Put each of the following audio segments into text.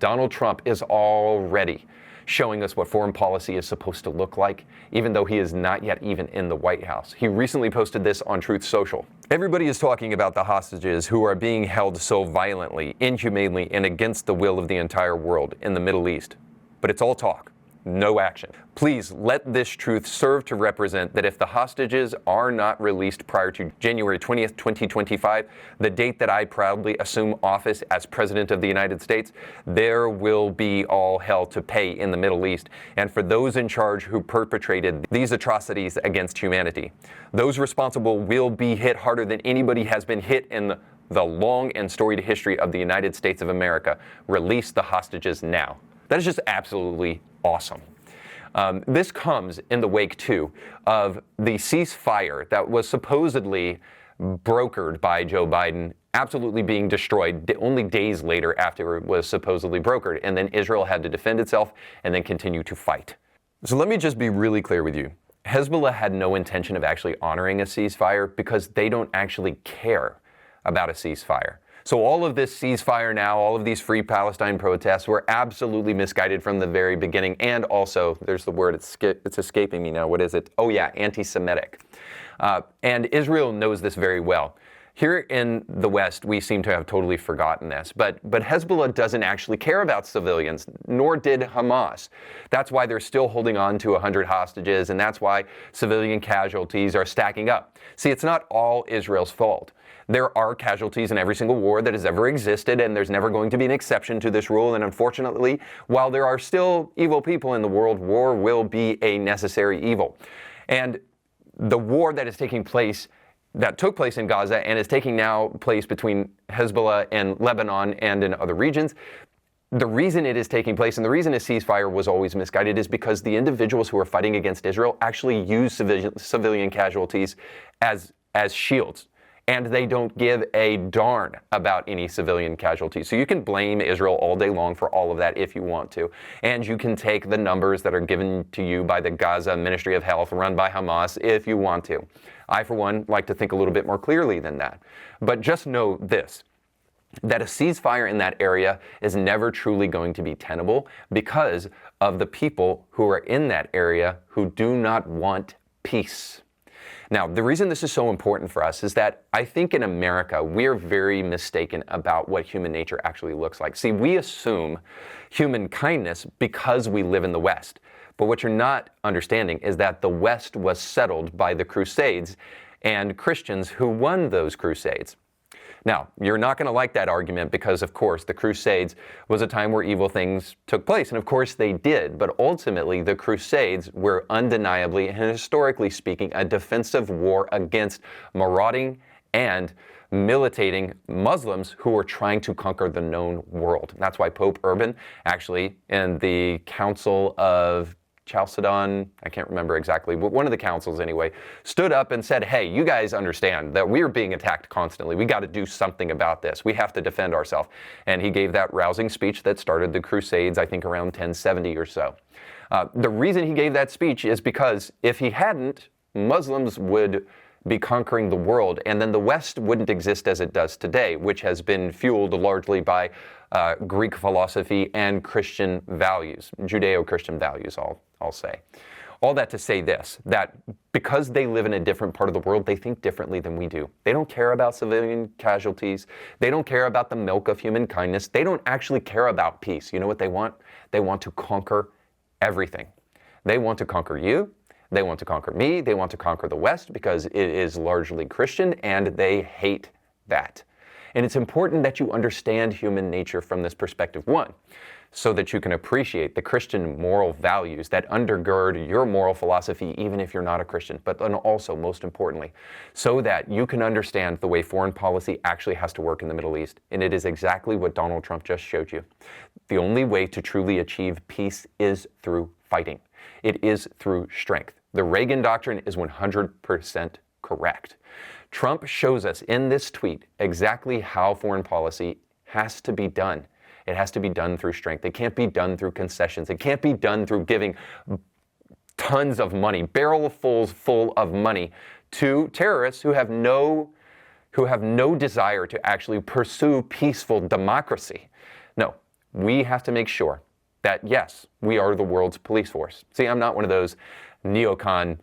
Donald Trump is already showing us what foreign policy is supposed to look like, even though he is not yet even in the White House. He recently posted this on Truth Social. Everybody is talking about the hostages who are being held so violently, inhumanely, and against the will of the entire world in the Middle East. But it's all talk, no action. Please let this truth serve to represent that if the hostages are not released prior to January 20th, 2025, the date that I proudly assume office as President of the United States, there will be all hell to pay in the Middle East, and for those in charge who perpetrated these atrocities against humanity. Those responsible will be hit harder than anybody has been hit in the long and storied history of the United States of America. Release the hostages now. That is just absolutely awesome. This comes in the wake, too, of the ceasefire that was supposedly brokered by Joe Biden absolutely being destroyed only days later after it was supposedly brokered. And then Israel had to defend itself and then continue to fight. So let me just be really clear with you. Hezbollah had no intention of actually honoring a ceasefire because they don't actually care about a ceasefire. So all of this ceasefire now, all of these Free Palestine protests were absolutely misguided from the very beginning. And also, there's the word, it's escaping me now. What is it? Oh yeah, anti-Semitic. And Israel knows this very well. Here in the West, we seem to have totally forgotten this, but Hezbollah doesn't actually care about civilians, nor did Hamas. That's why they're still holding on to 100 hostages, and that's why civilian casualties are stacking up. See, it's not all Israel's fault. There are casualties in every single war that has ever existed, and there's never going to be an exception to this rule. And unfortunately, while there are still evil people in the world, war will be a necessary evil. And the war that is taking place, that took place in Gaza and is taking now place between Hezbollah and Lebanon and in other regions, the reason it is taking place and the reason a ceasefire was always misguided is because the individuals who are fighting against Israel actually use civilian casualties as shields. And they don't give a darn about any civilian casualties. So you can blame Israel all day long for all of that if you want to. And you can take the numbers that are given to you by the Gaza Ministry of Health run by Hamas if you want to. I, for one, like to think a little bit more clearly than that. But just know this, that a ceasefire in that area is never truly going to be tenable because of the people who are in that area who do not want peace. Now, the reason this is so important for us is that I think in America, we're very mistaken about what human nature actually looks like. See, we assume human kindness because we live in the West. But what you're not understanding is that the West was settled by the Crusades and Christians who won those Crusades. Now, you're not going to like that argument because, of course, the Crusades was a time where evil things took place. And of course they did. But ultimately, the Crusades were undeniably and historically speaking a defensive war against marauding and militating Muslims who were trying to conquer the known world. That's why Pope Urban actually in the Council of Chalcedon, I can't remember exactly, but one of the councils anyway, stood up and said, hey, you guys understand that we're being attacked constantly. We got to do something about this. We have to defend ourselves. And he gave that rousing speech that started the Crusades, I think around 1070 or so. The reason he gave that speech is because if he hadn't, Muslims would be conquering the world, and then the West wouldn't exist as it does today, which has been fueled largely by Greek philosophy and Christian values, Judeo-Christian values, I'll say. All that to say this, that because they live in a different part of the world, they think differently than we do. They don't care about civilian casualties. They don't care about the milk of human kindness. They don't actually care about peace. You know what they want? They want to conquer everything. They want to conquer you. They want to conquer me. They want to conquer the West because it is largely Christian, and they hate that. And it's important that you understand human nature from this perspective, one, so that you can appreciate the Christian moral values that undergird your moral philosophy, even if you're not a Christian, but then also, most importantly, so that you can understand the way foreign policy actually has to work in the Middle East. And it is exactly what Donald Trump just showed you. The only way to truly achieve peace is through fighting. It is through strength. The Reagan doctrine is 100% correct. Trump shows us in this tweet exactly how foreign policy has to be done. It has to be done through strength. It can't be done through concessions. It can't be done through giving tons of money, barrelfuls full of money to terrorists who have no desire to actually pursue peaceful democracy. No, we have to make sure that, yes, we are the world's police force. See, I'm not one of those neocon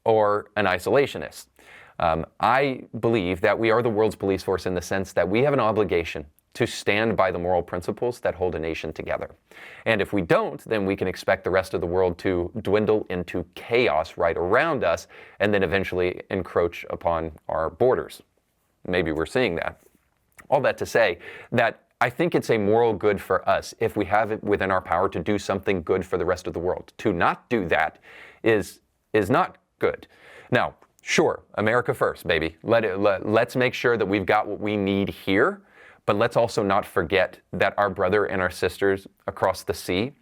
or an isolationist. I believe that we are the world's police force in the sense that we have an obligation to stand by the moral principles that hold a nation together. And if we don't, then we can expect the rest of the world to dwindle into chaos right around us and then eventually encroach upon our borders. Maybe we're seeing that. All that to say that I think it's a moral good for us if we have it within our power to do something good for the rest of the world. To not do that is not good. Now, sure, America first, baby. Let's make sure that we've got what we need here. But let's also not forget that our brother and our sisters across the sea,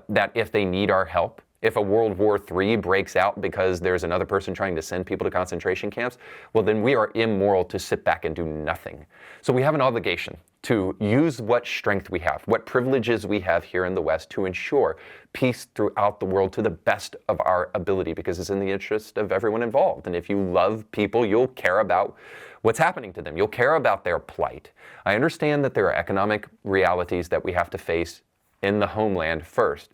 that if they need our help, if a World War III breaks out because there's another person trying to send people to concentration camps, well, then we are immoral to sit back and do nothing. So we have an obligation to use what strength we have, what privileges we have here in the West to ensure peace throughout the world to the best of our ability, because it's in the interest of everyone involved. And if you love people, you'll care about what's happening to them. You'll care about their plight. I understand that there are economic realities that we have to face in the homeland first,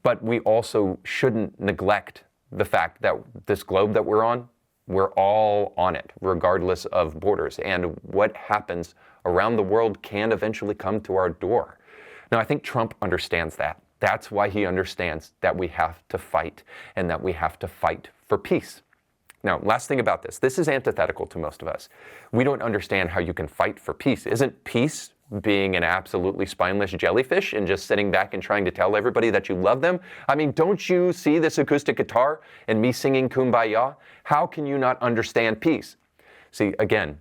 but we also shouldn't neglect the fact that this globe that we're on, we're all on it, regardless of borders. And what happens around the world can eventually come to our door. Now, I think Trump understands that. That's why he understands that we have to fight and that we have to fight for peace. Now, last thing about this. This is antithetical to most of us. We don't understand how you can fight for peace. Isn't peace being an absolutely spineless jellyfish and just sitting back and trying to tell everybody that you love them? I mean, don't you see this acoustic guitar and me singing Kumbaya? How can you not understand peace? See, again,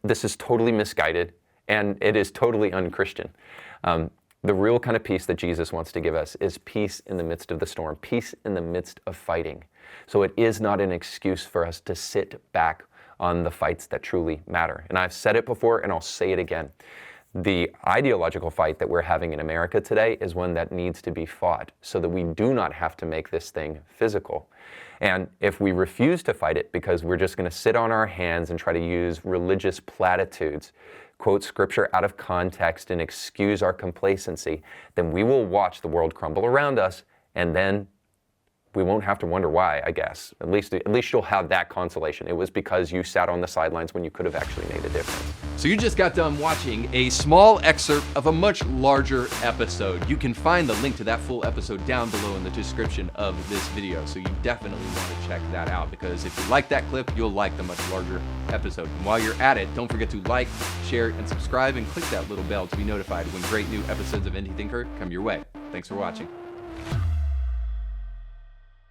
this is totally misguided and it is totally unchristian. The real kind of peace that Jesus wants to give us is peace in the midst of the storm, peace in the midst of fighting. So it is not an excuse for us to sit back on the fights that truly matter. And I've said it before and I'll say it again. The ideological fight that we're having in America today is one that needs to be fought so that we do not have to make this thing physical. And if we refuse to fight it because we're just going to sit on our hands and try to use religious platitudes, quote scripture out of context and excuse our complacency, then we will watch the world crumble around us, and then we won't have to wonder why, I guess. At least you'll have that consolation. It was because you sat on the sidelines when you could have actually made a difference. So you just got done watching a small excerpt of a much larger episode. You can find the link to that full episode down below in the description of this video. So you definitely want to check that out, because if you like that clip, you'll like the much larger episode. And while you're at it, don't forget to like, share, and subscribe, and click that little bell to be notified when great new episodes of Indie Thinker come your way. Thanks for watching.